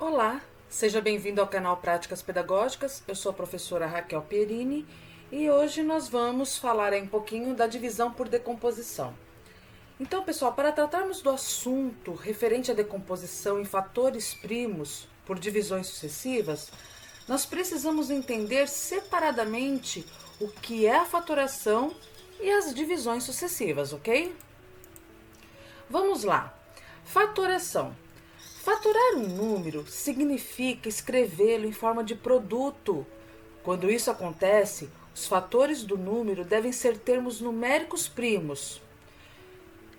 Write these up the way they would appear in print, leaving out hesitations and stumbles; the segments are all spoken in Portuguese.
Olá, seja bem-vindo ao canal Práticas Pedagógicas. Eu sou a professora Raquel Pierini e hoje nós vamos falar um pouquinho da divisão por decomposição. Então, pessoal, para tratarmos do assunto referente à decomposição em fatores primos por divisões sucessivas, nós precisamos entender separadamente o que é a fatoração e as divisões sucessivas, ok? Vamos lá. Fatoração. Fatorar um número significa escrevê-lo em forma de produto. Quando isso acontece, os fatores do número devem ser termos numéricos primos.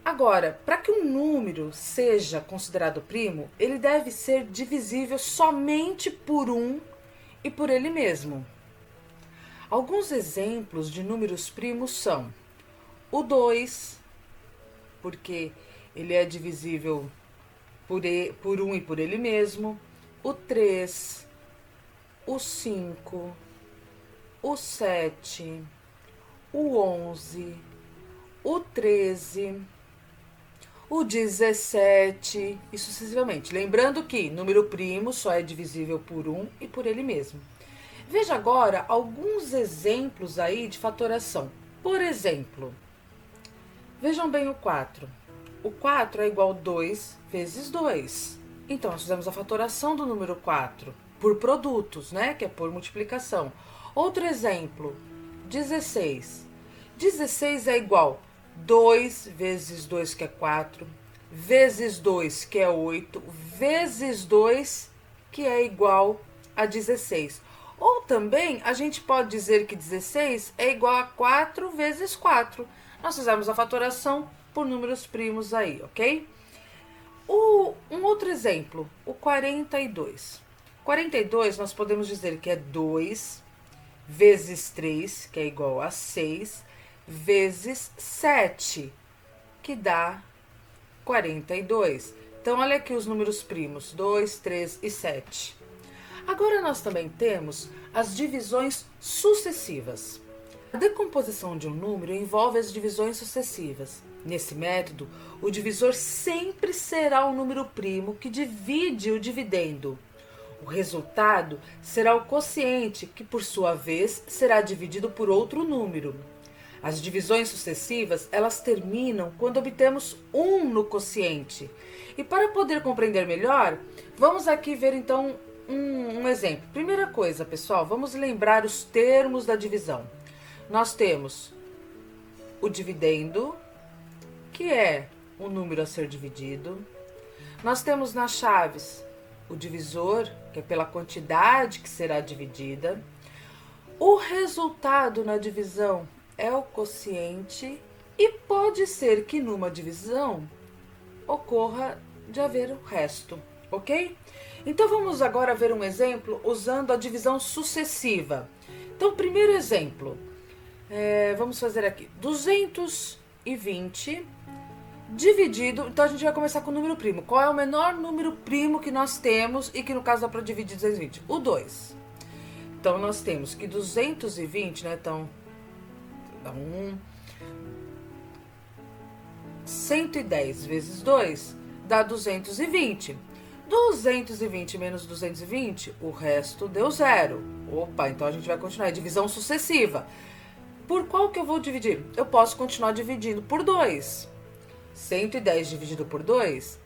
Agora, para que um número seja considerado primo, ele deve ser divisível somente por 1 e por ele mesmo. Alguns exemplos de números primos são o 2, porque ele é divisível por 1 e por ele mesmo, o 3, o 5, o 7, o 11, o 13, o 17 e sucessivamente. Lembrando que número primo só é divisível por 1 e por ele mesmo. Veja agora alguns exemplos aí de fatoração. Por exemplo, vejam bem o 4. O 4 é igual a 2 vezes 2. Então, nós fizemos a fatoração do número 4 por produtos, né? Que é por multiplicação. Outro exemplo, 16. 16 é igual a 2 vezes 2, que é 4, vezes 2, que é 8, vezes 2, que é igual a 16. Ou também, a gente pode dizer que 16 é igual a 4 vezes 4. Nós fizemos a fatoração por números primos aí, ok? Um outro exemplo, o 42. 42 nós podemos dizer que é 2 vezes 3, que é igual a 6, vezes 7, que dá 42. Então, olha aqui os números primos, 2, 3 e 7. Agora, nós também temos as divisões sucessivas. A decomposição de um número envolve as divisões sucessivas. Nesse método, o divisor sempre será o número primo que divide o dividendo. O resultado será o quociente, que por sua vez será dividido por outro número. As divisões sucessivas, elas terminam quando obtemos 1 no quociente. E para poder compreender melhor, vamos aqui ver então um exemplo. Primeira coisa, pessoal, vamos lembrar os termos da divisão. Nós temos o dividendo, que é o número a ser dividido. Nós temos nas chaves o divisor, que é pela quantidade que será dividida. O resultado na divisão é o quociente e pode ser que numa divisão ocorra de haver o resto, ok? Então vamos agora ver um exemplo usando a divisão sucessiva. Então, primeiro exemplo, vamos fazer aqui 220 dividido. Então a gente vai começar com o número primo. Qual é o menor número primo que nós temos e que no caso dá para dividir 220? O 2. Então nós temos que 220, né? Então dá 110 vezes 2 dá 220. 220 menos 220, o resto deu 0. Opa, então a gente vai continuar. É divisão sucessiva. Por qual que eu vou dividir? Eu posso continuar dividindo por 2. 110 dividido por 2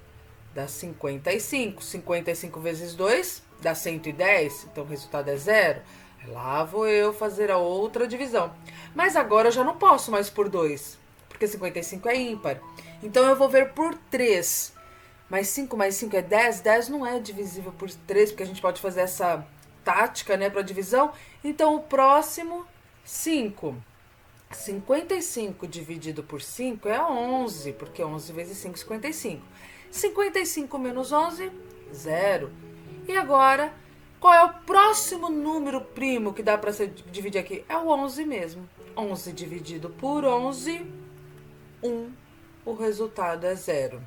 dá 55. 55 vezes 2 dá 110. Então o resultado é 0. Lá vou eu fazer a outra divisão. Mas agora eu já não posso mais por 2, porque 55 é ímpar. Então eu vou ver por 3. Mais 5 é 10. 10 não é divisível por 3, porque a gente pode fazer essa tática, né, para divisão. Então o próximo, 5. 55 dividido por 5 é 11, porque 11 vezes 5 é 55. 55 menos 11, 0. E agora, qual é o próximo número primo que dá para dividir aqui? É o 11 mesmo. 11 dividido por 11, 1. O resultado é 0.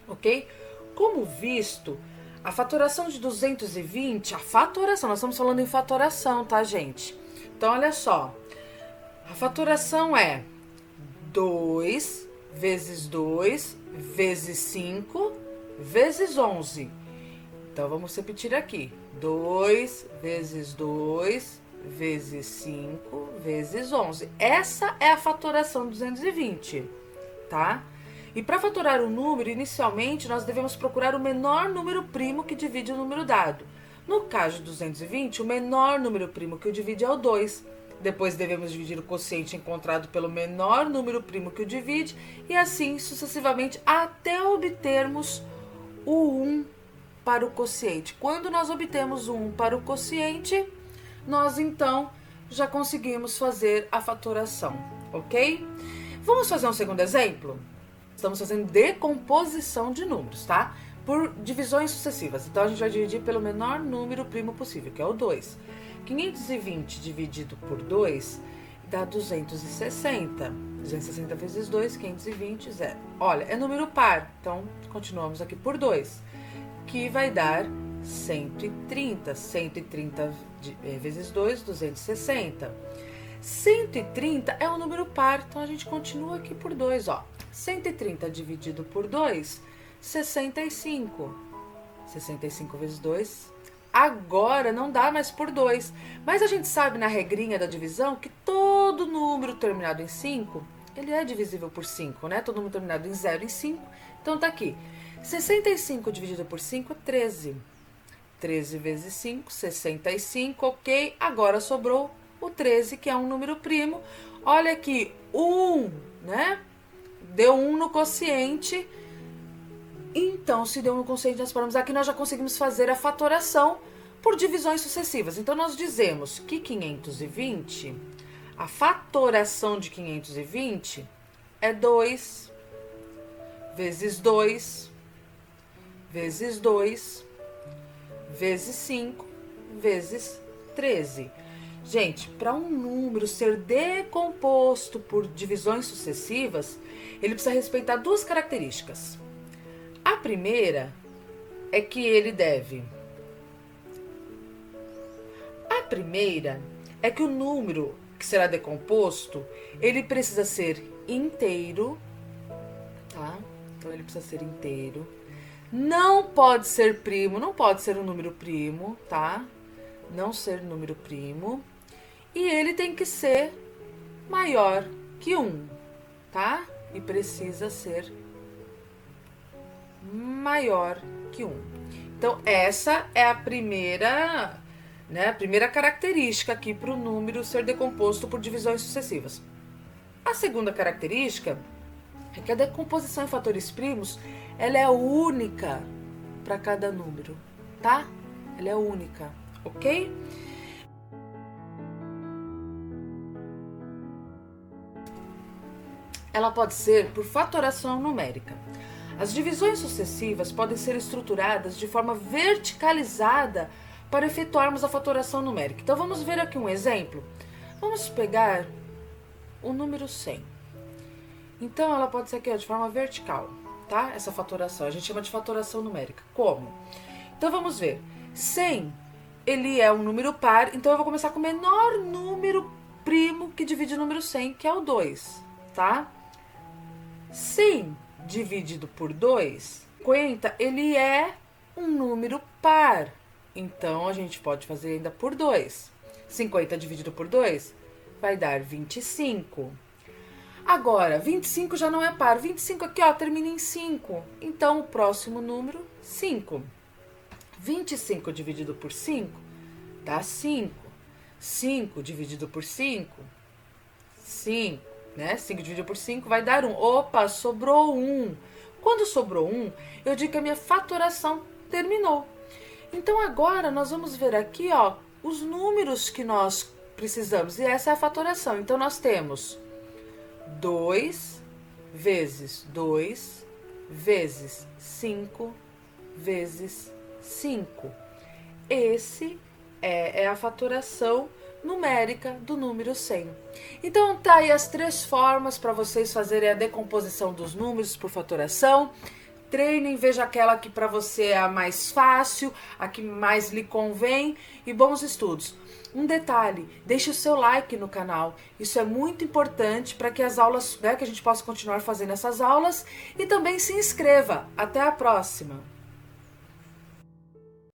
Ok? Como visto, a fatoração de 220, a fatoração, nós estamos falando em fatoração, tá, gente? Então, olha só. A fatoração é 2 vezes 2 vezes 5 vezes 11. Então, vamos repetir aqui. 2 vezes 2 vezes 5 vezes 11. Essa é a fatoração de 220, tá? E para fatorar o número, inicialmente, nós devemos procurar o menor número primo que divide o número dado. No caso de 220, o menor número primo que o divide é o 2. Depois devemos dividir o quociente encontrado pelo menor número primo que o divide e assim sucessivamente até obtermos o 1 para o quociente. Quando nós obtemos o 1 para o quociente, nós então já conseguimos fazer a fatoração, ok? Vamos fazer um segundo exemplo? Estamos fazendo decomposição de números, tá? Por divisões sucessivas. Então, a gente vai dividir pelo menor número primo possível, que é o 2. 520 dividido por 2 dá 260. 260 vezes 2, 520, 0. Olha, é número par. Então, continuamos aqui por 2, que vai dar 130. 130 vezes 2, 260. 130 é um número par, então a gente continua aqui por 2, ó. 130 dividido por 2, 65. 65 vezes 2. Agora não dá mais por 2. Mas a gente sabe na regrinha da divisão que todo número terminado em 5, ele é divisível por 5, né? Todo número terminado em 0 em 5. Então tá aqui. 65 dividido por 5, 13. 13 vezes 5, 65, ok. Agora sobrou o 13, que é um número primo. Olha aqui, 1, né? Deu 1 no quociente. Então, se deu 1 no quociente, nós paramos aqui, nós já conseguimos fazer a fatoração por divisões sucessivas. Então, nós dizemos que 520, a fatoração de 520 é 2 vezes 2 vezes 2 vezes 5 vezes 13. Gente, para um número ser decomposto por divisões sucessivas, ele precisa respeitar duas características. A primeira é que ele deve... A primeira é que o número que será decomposto, ele precisa ser inteiro, tá? Então, ele precisa ser inteiro. Não pode ser primo, não pode ser um número primo, tá? Não ser número primo. E ele tem que ser maior que 1, tá? E precisa ser maior que 1. Então, essa é a primeira, né, a primeira característica aqui para o número ser decomposto por divisões sucessivas. A segunda característica é que a decomposição em fatores primos, ela é única para cada número, tá? Ela é única, ok? Ela pode ser por fatoração numérica. As divisões sucessivas podem ser estruturadas de forma verticalizada para efetuarmos a fatoração numérica. Então, vamos ver aqui um exemplo. Vamos pegar o número 100. Então, ela pode ser aqui, ó, de forma vertical, tá? Essa fatoração, a gente chama de fatoração numérica. Como? Então, vamos ver. 100, ele é um número par, então eu vou começar com o menor número primo que divide o número 100, que é o 2, tá? 100 dividido por 2, 50, ele é um número par. Então, a gente pode fazer ainda por 2. 50 dividido por 2 vai dar 25. Agora, 25 já não é par. 25 aqui, ó, termina em 5. Então, o próximo número, 5. 25 dividido por 5 dá 5. 5 dividido por 5, 5. Né? 5 dividido por 5 vai dar 1. Opa, sobrou 1. Quando sobrou 1, eu digo que a minha fatoração terminou. Então, agora, nós vamos ver aqui, ó, os números que nós precisamos. E essa é a fatoração. Então, nós temos 2 vezes 2 vezes 5 vezes 5. Esse é a fatoração numérica do número 100. Então, tá aí as 3 formas para vocês fazerem a decomposição dos números por fatoração. Treinem, veja aquela que para você é a mais fácil, a que mais lhe convém, e bons estudos. Um detalhe, deixe o seu like no canal, isso é muito importante para que as aulas, né, que a gente possa continuar fazendo essas aulas, e também se inscreva. Até a próxima!